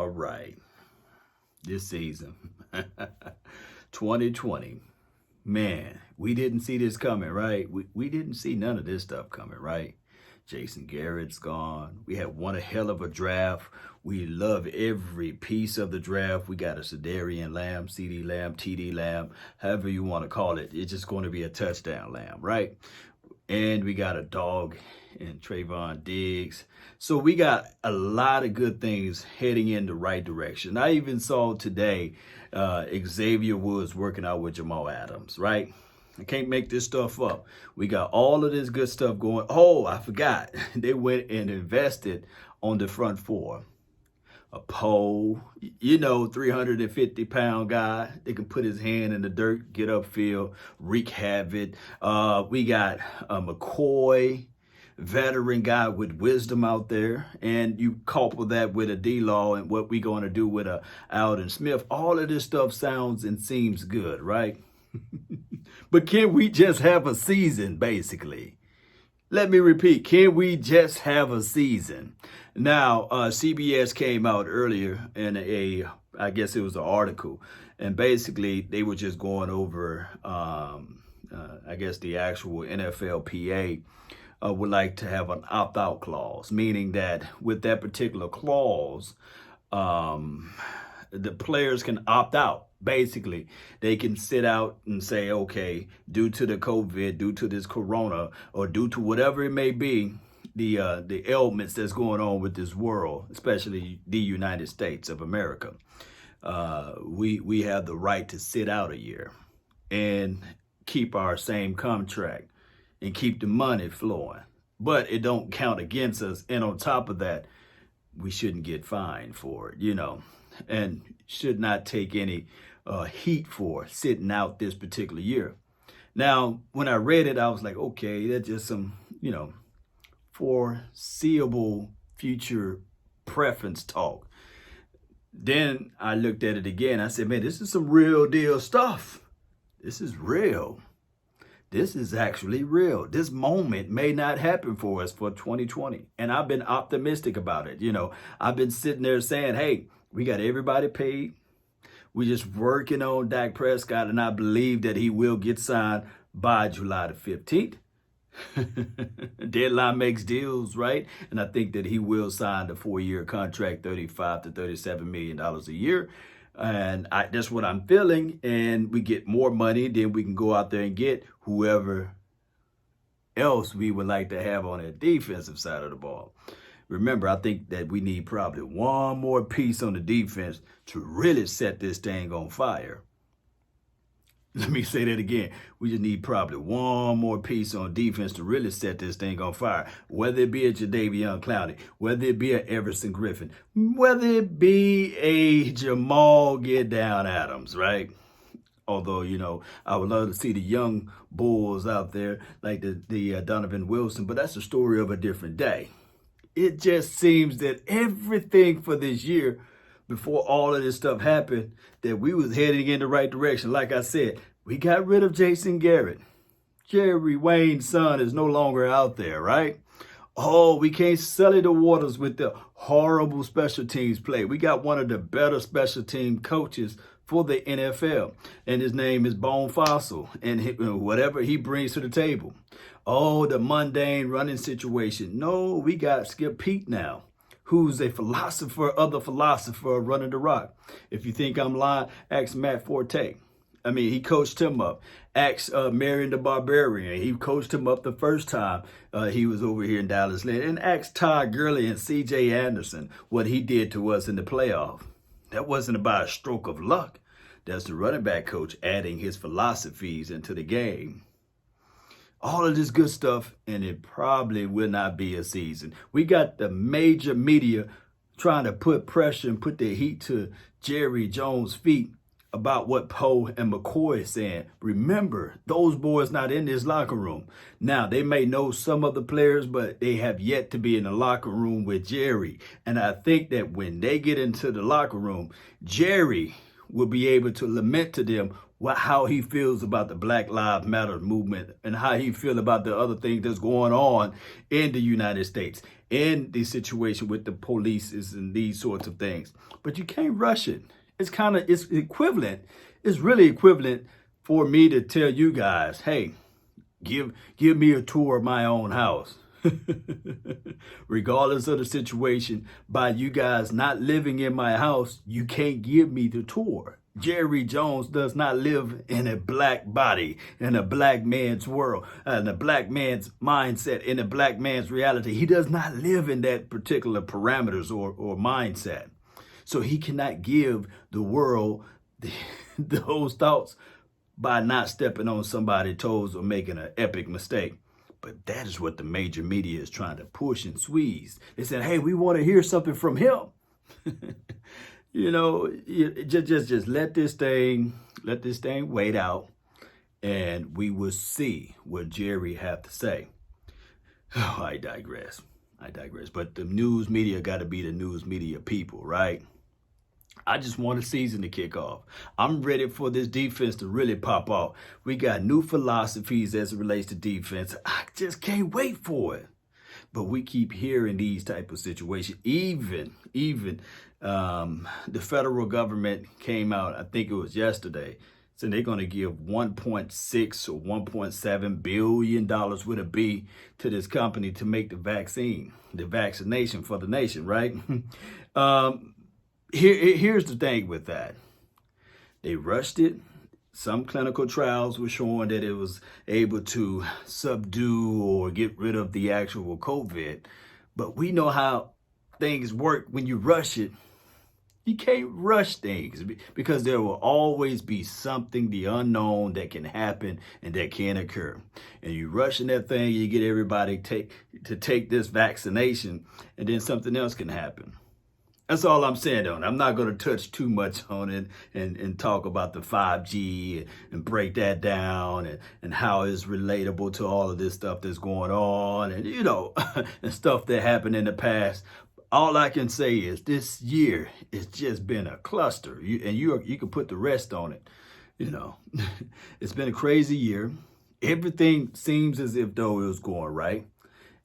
right. This season, 2020, man, we didn't see this coming, right? We didn't see none of this stuff coming, right? Jason Garrett's gone. We had one hell of a draft. We love every piece of the draft. We got a Sedarian Lamb, CD Lamb, TD Lamb, however you want to call it. It's just going to be a touchdown lamb, right? And we got a dog in Trayvon Diggs. So we got a lot of good things heading in the right direction. I even saw today Xavier Woods working out with Jamal Adams, right? I can't make this stuff up. We got all of this good stuff going. Oh, I forgot. They went and invested on the front four. A pole, 350-pound guy. They can put his hand in the dirt, get upfield, wreak havoc. We got McCoy, veteran guy with wisdom out there. And you couple that with a D-Law and what we're going to do with a Alden Smith. All of this stuff sounds and seems good, right? But can we just have a season, basically? Let me repeat, can we just have a season? Now, CBS came out earlier in I guess it was an article, and basically they were just going over, I guess the actual NFLPA would like to have an opt-out clause, meaning that with that particular clause, the players can opt out. Basically, they can sit out and say, okay, due to the COVID, due to this corona, or due to whatever it may be, the ailments that's going on with this world, especially the United States of America, we have the right to sit out a year and keep our same contract and keep the money flowing. But it don't count against us. And on top of that, we shouldn't get fined for it, and should not take any heat for sitting out this particular year. Now, when I read it, I was like, okay, that's just some, foreseeable future preference talk. Then I looked at it again. I said, man, this is some real deal stuff. This is real. This is actually real. This moment may not happen for us for 2020. And I've been optimistic about it. I've been sitting there saying, hey, we got everybody paid. We're just working on Dak Prescott, and I believe that he will get signed by July the 15th. Deadline makes deals, right? And I think that he will sign the 4-year contract, $35 to $37 million a year. And that's what I'm feeling. And we get more money, then we can go out there and get whoever else we would like to have on the defensive side of the ball. Remember, I think that we need probably one more piece on the defense to really set this thing on fire. Let me say that again. We just need probably one more piece on defense to really set this thing on fire. Whether it be a Jadeveon Clowney, whether it be a Everson Griffin, whether it be a Jamal Get Down Adams, right? Although, I would love to see the young bulls out there like the Donovan Wilson, but that's a story of a different day. It just seems that everything for this year, before all of this stuff happened, that we was heading in the right direction. Like I said, we got rid of Jason Garrett. Jerry Wayne's son is no longer out there, right? Oh, we can't sully the waters with the horrible special teams play. We got one of the better special team coaches for the NFL, and his name is Bone Fossil, and whatever he brings to the table. Oh, the mundane running situation. No, we got Skip Pete now, who's a other philosopher running the rock. If you think I'm lying, ask Matt Forte. He coached him up. Ask Marion the Barbarian. He coached him up the first time he was over here in Dallas. And ask Todd Gurley and C.J. Anderson what he did to us in the playoff. That wasn't about a stroke of luck. That's the running back coach adding his philosophies into the game. All of this good stuff, and it probably will not be a season. We got the major media trying to put pressure and put the heat to Jerry Jones' feet about what Poe and McCoy is saying. Remember, those boys not in this locker room. Now, they may know some of the players, but they have yet to be in the locker room with Jerry. And I think that when they get into the locker room, Jerry will be able to lament to them how he feels about the Black Lives Matter movement and how he feels about the other things that's going on in the United States. in the situation with the police and these sorts of things. But you can't rush it. It's equivalent. It's really equivalent for me to tell you guys, hey, give me a tour of my own house. Regardless of the situation, by you guys not living in my house, you can't give me the tour. Jerry Jones does not live in a black body, in a black man's world, in a black man's mindset, in a black man's reality. He does not live in that particular parameters or mindset. So he cannot give the world those thoughts by not stepping on somebody's toes or making an epic mistake. But that is what the major media is trying to push and squeeze. They said, hey, we want to hear something from him. You know, just let this thing wait out, and we will see what Jerry have to say. Oh, I digress. But the news media got to be the news media people, right? I just want a season to kick off. I'm ready for this defense to really pop off. We got new philosophies as it relates to defense. I just can't wait for it. But we keep hearing these type of situations. Even the federal government came out, I think it was yesterday, saying they're going to give $1.6 or $1.7 billion with a B to this company to make the vaccination for the nation, right? Here's the thing with that. They rushed it. Some clinical trials were showing that it was able to subdue or get rid of the actual COVID. But we know how things work when you rush it. You can't rush things because there will always be something, the unknown, that can happen and that can occur. And you rushing that thing, you get everybody to take this vaccination, and then something else can happen. That's all I'm saying on it. I'm not going to touch too much on it and talk about the 5G and break that down and how it's relatable to all of this stuff that's going on and, you know, and stuff that happened in the past. All I can say is this year it's just been a cluster, you can put the rest on it. You know, it's been a crazy year. Everything seems as if though it was going right.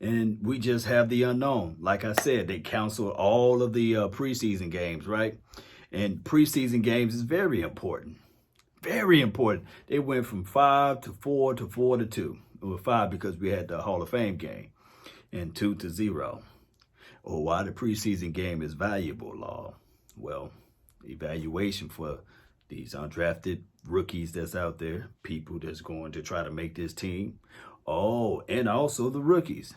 And we just have the unknown. Like I said, they canceled all of the preseason games, right? And preseason games is very important. Very important. They went from 5 to 4 to 4 to 2. It was 5 because we had the Hall of Fame game. And 2 to 0. Or why the preseason game is valuable, Law? Well, evaluation for these undrafted rookies that's out there, people that's going to try to make this team. Oh, and also the rookies.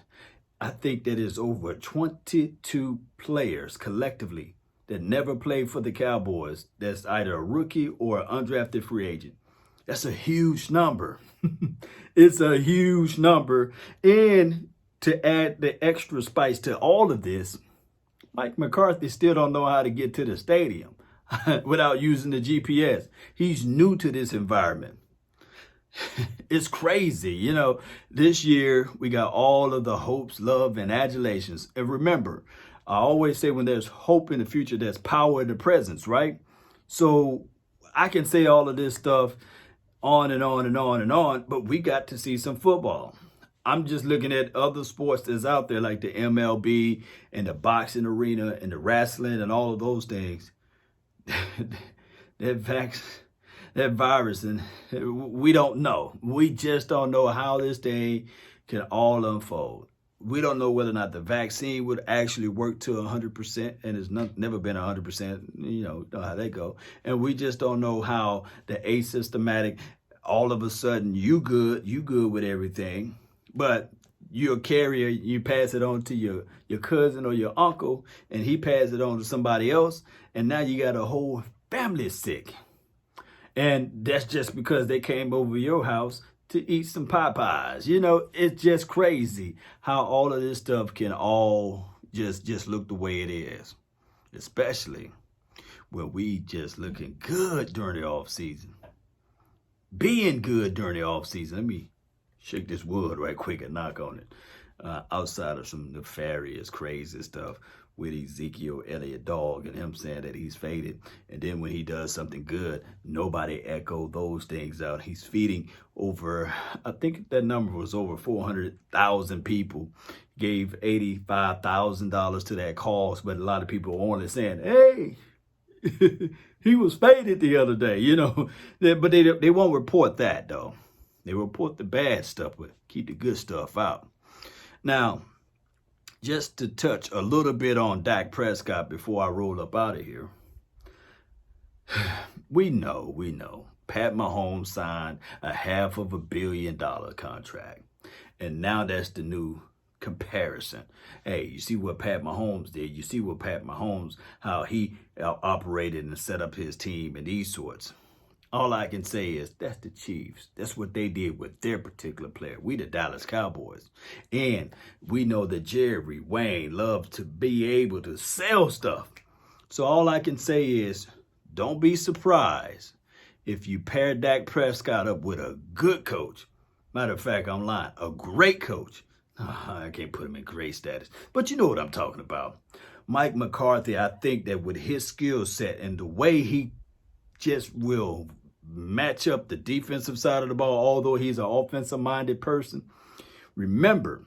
I think that is over 22 players collectively that never played for the Cowboys that's either a rookie or an undrafted free agent. That's a huge number. It's a huge number. And to add the extra spice to all of this, Mike McCarthy still don't know how to get to the stadium without using the GPS. He's new to this environment. It's crazy. You know, this year we got all of the hopes, love, and adulations. And remember, I always say when there's hope in the future, there's power in the presence, right? So I can say all of this stuff on and on and on and on, but we got to see some football. I'm just looking at other sports that's out there like the MLB and the boxing arena and the wrestling and all of those things. That virus, and we don't know. We just don't know how this thing can all unfold. We don't know whether or not the vaccine would actually work to 100%, and it's never been 100%. You know how they go. And we just don't know how the asymptomatic, all of a sudden, you good with everything, but you're a carrier, you pass it on to your cousin or your uncle, and he passes it on to somebody else, and now you got a whole family sick. And that's just because they came over your house to eat some Popeyes. You know, it's just crazy how all of this stuff can all just look the way it is. Especially when we just looking good during the off season. Being good during the off season. Let me shake this wood right quick and knock on it. Outside of some nefarious, crazy stuff. with Ezekiel Elliott dog and him saying that he's faded. And then when he does something good, nobody echo those things out. He's feeding over, I think that number was over 400,000 people, gave $85,000 to that cause. But a lot of people are only saying, hey, he was faded the other day, you know. But they won't report that, though. They report the bad stuff, but keep the good stuff out. Now, just to touch a little bit on Dak Prescott before I roll up out of here. We know. Pat Mahomes signed a $500 million contract. And now that's the new comparison. Hey, you see what Pat Mahomes did. You see what Pat Mahomes, how he operated and set up his team and these sorts. All I can say is that's the Chiefs. That's what they did with their particular player. We the Dallas Cowboys. And we know that Jerry Wayne loves to be able to sell stuff. So all I can say is don't be surprised if you pair Dak Prescott up with a good coach. Matter of fact, I'm lying. A great coach. I can't put him in great status. But you know what I'm talking about. Mike McCarthy, I think that with his skill set and the way he just will match up the defensive side of the ball, although he's an offensive-minded person. Remember,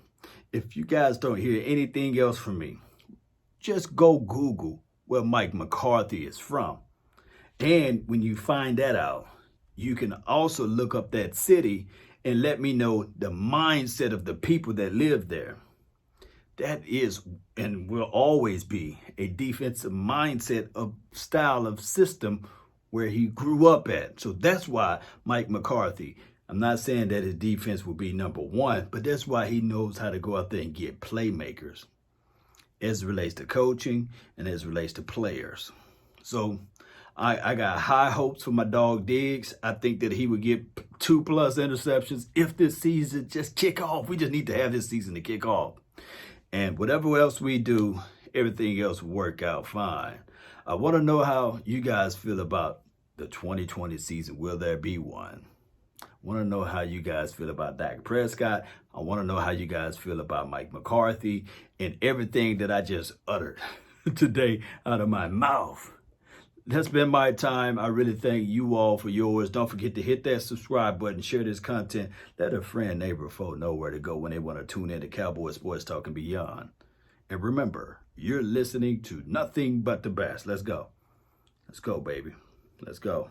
if you guys don't hear anything else from me, just go Google where Mike McCarthy is from. And when you find that out, you can also look up that city and let me know the mindset of the people that live there. That is and will always be a defensive mindset of style of system where he grew up at. So that's why Mike McCarthy, I'm not saying that his defense will be number one, but that's why he knows how to go out there and get playmakers as it relates to coaching and as it relates to players. So I got high hopes for my dog Diggs. I think that he would get 2+ interceptions if this season just kick off. We just need to have this season to kick off. And whatever else we do, everything else will work out fine. I want to know how you guys feel about the 2020 season. Will there be one? I want to know how you guys feel about Dak Prescott. I want to know how you guys feel about Mike McCarthy and everything that I just uttered today out of my mouth. That's been my time. I really thank you all for yours. Don't forget to hit that subscribe button, share this content. Let a friend, neighbor, foe know where to go when they want to tune in to Cowboys Sports Talk and Beyond. And remember, you're listening to nothing but the best. Let's go. Let's go, baby. Let's go.